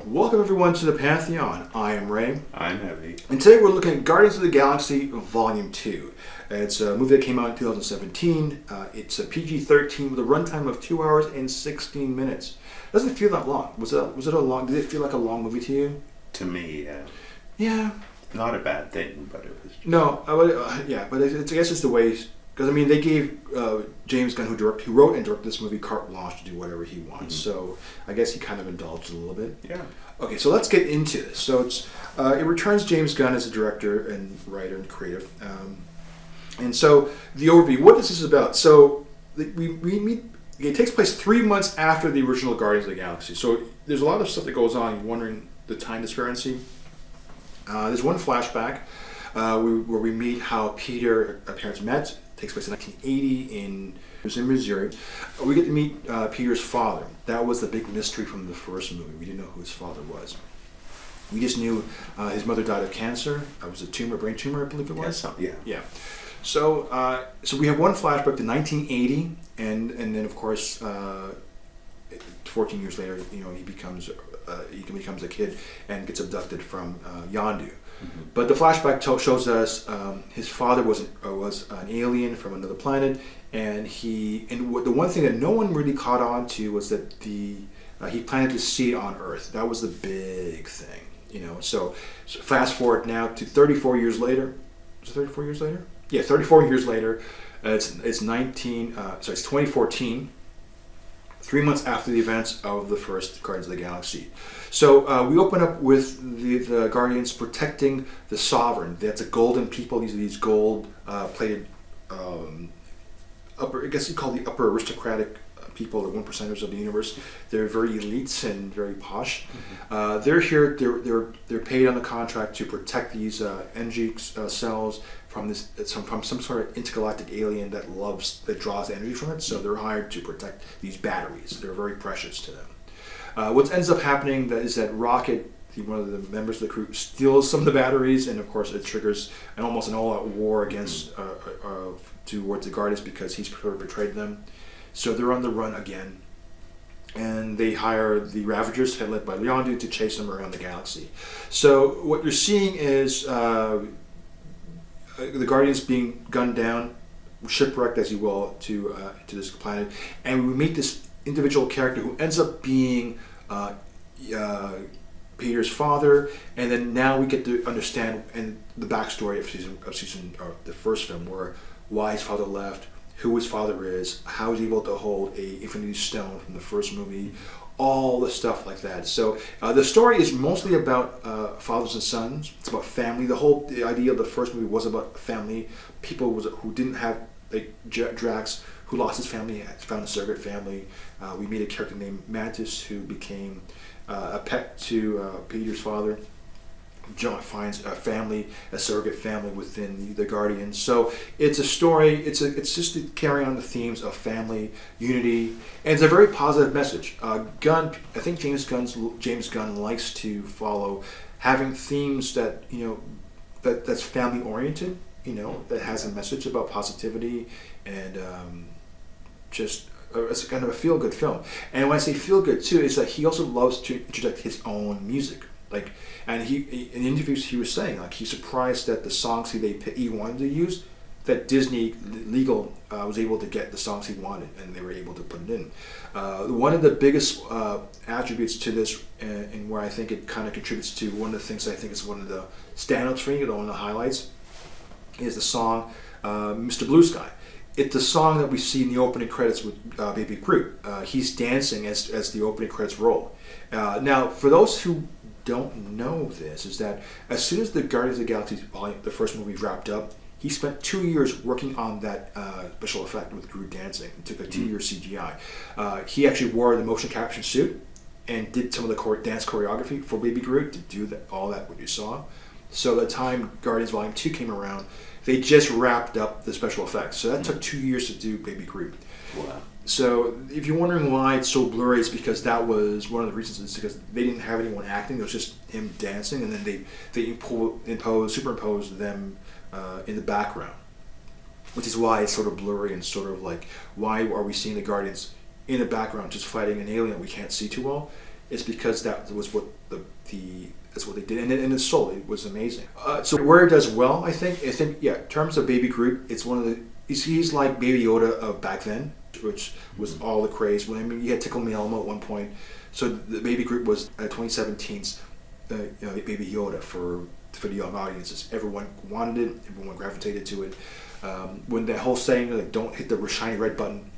Welcome everyone to the Pantheon. I am Ray. I'm Heavy. And today we're looking at Guardians of the Galaxy Volume 2. It's a movie that came out in 2017. It's a PG-13 with a runtime of 2 hours and 16 minutes. Doesn't feel that long. Was it a long? Did it feel like a long movie to you? To me, yeah. Yeah. Not a bad thing, but it was just... No, but I guess it's the way... Because, I mean, they gave James Gunn, who wrote and directed this movie, carte blanche to do whatever he wants. Mm-hmm. So I guess he kind of indulged a little bit. Yeah. Okay, so let's get into this. So it returns James Gunn as a director and writer and creative. And so the overview, what this is about. So we meet. It takes place 3 months after the original Guardians of the Galaxy. So there's a lot of stuff that goes on. You're wondering the time disparity. There's one flashback where we meet how Peter and parents met. It takes place in 1980 in Missouri. We get to meet Peter's father. That was the big mystery from the first movie. We didn't know who his father was. We just knew his mother died of cancer. It was a tumor, brain tumor, I believe it was. Yeah. So we have one flashback to 1980, and then of course, 14 years later, he becomes a kid and gets abducted from Yondu. Mm-hmm. But the flashback shows us his father was an alien from another planet, and the one thing that no one really caught on to was that he planted to seed on Earth. That was the big thing, So fast forward now to 34 years later. Was it 34 years later? Yeah, 34 years later. It's 2014. 3 months after the events of the first Guardians of the Galaxy. So we open up with the Guardians protecting the Sovereign. That's a golden people. These are these gold-plated upper. I guess you call the upper aristocratic people, the 1%ers of the universe. They're very elite and very posh. Mm-hmm. They're here. They're paid on the contract to protect these energy cells from some sort of intergalactic alien that draws energy from it. So they're hired to protect these batteries. They're very precious to them. What ends up happening is that Rocket, one of the members of the crew, steals some of the batteries, and of course it triggers almost an all-out war against towards the Guardians because he's betrayed them. So they're on the run again, and they hire the Ravagers, led by Yondu, to chase them around the galaxy. So what you're seeing is the Guardians being gunned down, shipwrecked, as you will, to this planet, and we meet this individual character who ends up being Peter's father, and then now we get to understand the backstory of the first film, why his father left, who his father is, how he's able to hold a Infinity Stone from the first movie, all the stuff like that. So the story is mostly about fathers and sons. It's about family. The idea of the first movie was about family. People who didn't have, like Drax, who lost his family, found a surrogate family. We meet a character named Mantis who became a pet to Peter's father. John finds a surrogate family within the Guardians. So it's a story. It's just to carry on the themes of family, unity, and it's a very positive message. I think James Gunn likes to follow having themes that that's family oriented. That has a message about positivity and it's kind of a feel good film. And when I say feel good too, it's that he also loves to interject his own music. And he in interviews he was saying he's surprised that the songs he wanted to use, that Disney legal was able to get the songs he wanted, and they were able to put it in. One of the biggest attributes to this, and where I think it kind of contributes to one of the things I think is one of the standouts for me, one of the highlights, is the song "Mr. Blue Sky." It's the song that we see in the opening credits with Baby Groot. He's dancing as the opening credits roll. Now, for those who don't know this, is that as soon as the Guardians of the Galaxy the first movie wrapped up, he spent 2 years working on that special effect with Groot dancing. It took a 2-year CGI. He actually wore the motion capture suit and did some of the dance choreography for Baby Groot to do all that what you saw. So by the time Guardians Volume 2 came around, they just wrapped up the special effects. So that took 2 years to do Baby Groot. Wow. So if you're wondering why it's so blurry, it's because that was one of the reasons. It's because they didn't have anyone acting. It was just him dancing, and then they superimposed them in the background, which is why it's sort of blurry and sort of like, why are we seeing the Guardians in the background just fighting an alien we can't see too well? it's because that was what that's what they did, and it sold. It was amazing. So where it does well, I think yeah, in terms of Baby Groot, it's one of the he's like Baby Yoda of back then, which was all the craze. When I mean, you had Tickle Me Elmo at one point, so the Baby Groot was 2017's Baby Yoda for the young audiences. Everyone wanted it. Everyone gravitated to it. When that whole saying like "Don't hit the shiny red button,"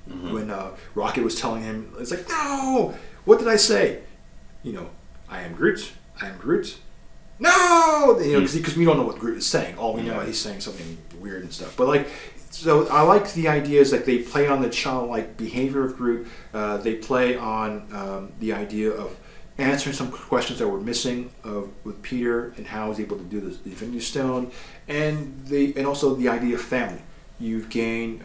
when Rocket was telling him, it's like, no, what did I say? I am Groot. I am Groot. No, because we don't know what Groot is saying. All we know is he's saying something weird and stuff. But like, so I like the ideas like they play on the childlike behavior of Groot. They play on the idea of answering some questions that were missing with Peter and how he's able to do the Infinity Stone, and also the idea of family. You've gained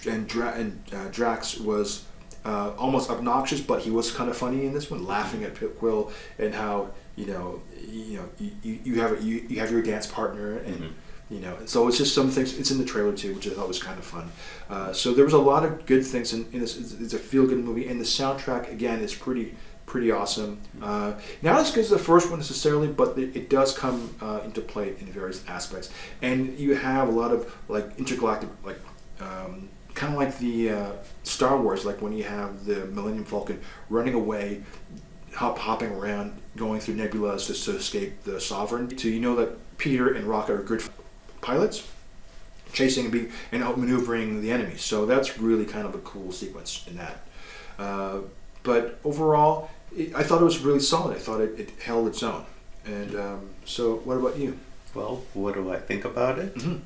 and Drax was almost obnoxious, but he was kind of funny in this one, laughing at Quill and how you have your dance partner and. So it's just some things. It's in the trailer too, which I thought was kind of fun. So there was a lot of good things in this. It's a feel-good movie, and the soundtrack again is pretty awesome. Not as good as the first one necessarily, but it does come into play in various aspects. And you have a lot of like intergalactic, like kind of like the Star Wars, like when you have the Millennium Falcon running away, hopping around, going through nebulas just to escape the Sovereign. So that Peter and Rocket are good pilots, chasing and outmaneuvering the enemy. So that's really kind of a cool sequence in that. But overall, I thought it was really solid. I thought it held its own. And so, what about you? Well, what do I think about it? Mm-hmm.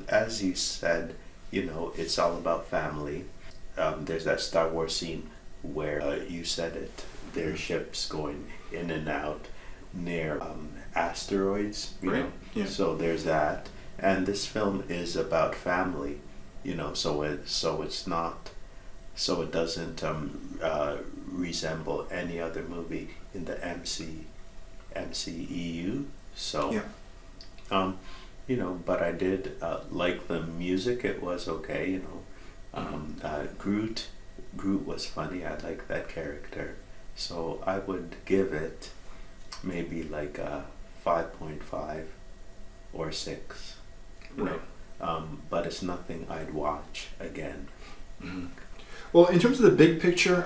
As you said, it's all about family. There's that Star Wars scene where you said it. Their ships going in and out near asteroids. Right. Yeah. So there's that, and this film is about family. So it doesn't resemble any other movie in the MCEU. So, yeah. But I did like the music. It was okay. Groot was funny. I like that character. So I would give it maybe like a 5.5 or 6. Right. But it's nothing I'd watch again. Mm-hmm. Well, in terms of the big picture,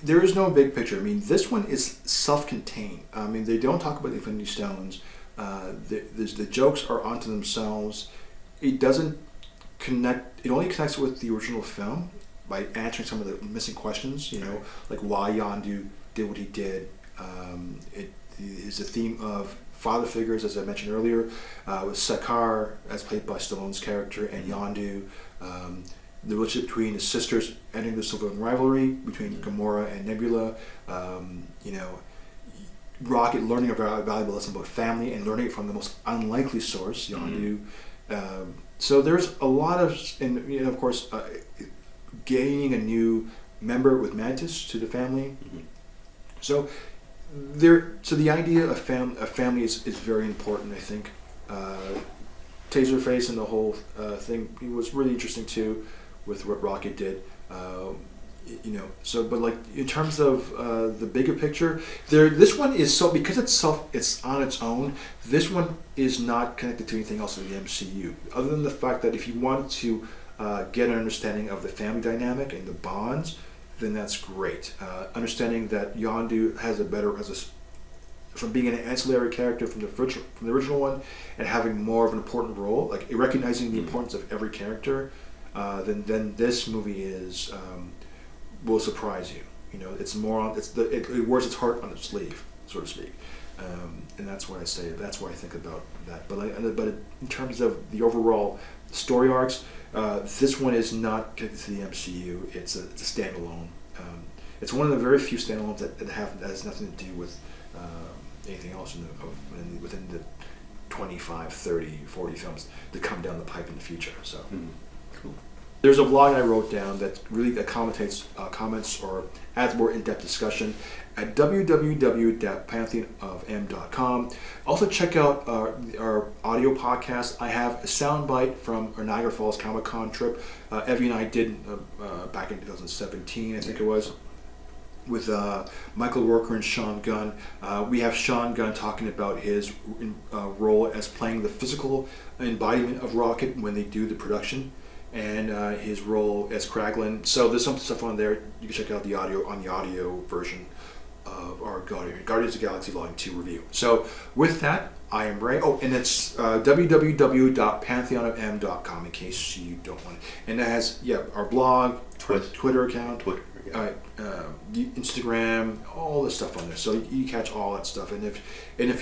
there is no big picture. I mean, this one is self-contained. I mean, they don't talk about the Infinity Stones. The jokes are onto themselves. It doesn't connect. It only connects with the original film by answering some of the missing questions. Like why Yondu did what he did. It is a theme of father figures, as I mentioned earlier, with Sakaar, as played by Stallone's character, and Yondu. The relationship between the sisters ending the sibling rivalry between Gamora and Nebula. Rocket learning a very valuable lesson about family and learning it from the most unlikely source, Yondu. So there's a lot of, and of course, gaining a new member with Mantis to the family. So the idea of family is very important, I think. Taserface and the whole thing, it was really interesting too, with what Rocket did. But like in terms of the bigger picture, this one is because it's on its own. This one is not connected to anything else in the MCU, other than the fact that if you wanted to get an understanding of the family dynamic and the bonds, then that's great. Understanding that Yondu from being an ancillary character from the original one and having more of an important role, like recognizing the importance of every character, then this movie will surprise you. It's more it wears its heart on its sleeve, so to speak, and that's why I say that's why I think about that. But in terms of the overall story arcs, this one is not connected to the MCU. It's a standalone. It's one of the very few standalones that has nothing to do with anything else within the 25, 30, 40 films that come down the pipe in the future. So. Cool. There's a blog I wrote down that really accommodates comments or adds more in-depth discussion at www.pantheonofm.com. Also check out our audio podcast. I have a soundbite from our Niagara Falls Comic Con trip. Evie and I did back in 2017, I think it was. with Michael Rooker and Sean Gunn. We have Sean Gunn talking about his role as playing the physical embodiment of Rocket when they do the production, and his role as Kraglin. So there's some stuff on there. You can check out the audio version of our Guardians of the Galaxy Volume 2 review. So with that, I am Ray. Oh, and it's www.pantheonofm.com in case you don't want it. And it has, our blog, Twitter account, Instagram, all this stuff on there. So you catch all that stuff. And if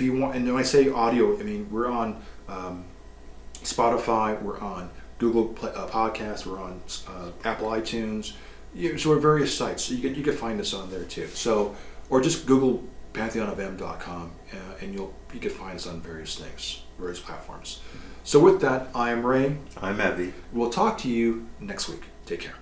you want, and when I say audio, I mean we're on Spotify, we're on Google Podcasts, we're on Apple iTunes. So we're various sites. So you can find us on there too. So or just Google pantheonofm.com and you can find us on various platforms. So with that, I am Ray. I'm Evie. We'll talk to you next week. Take care.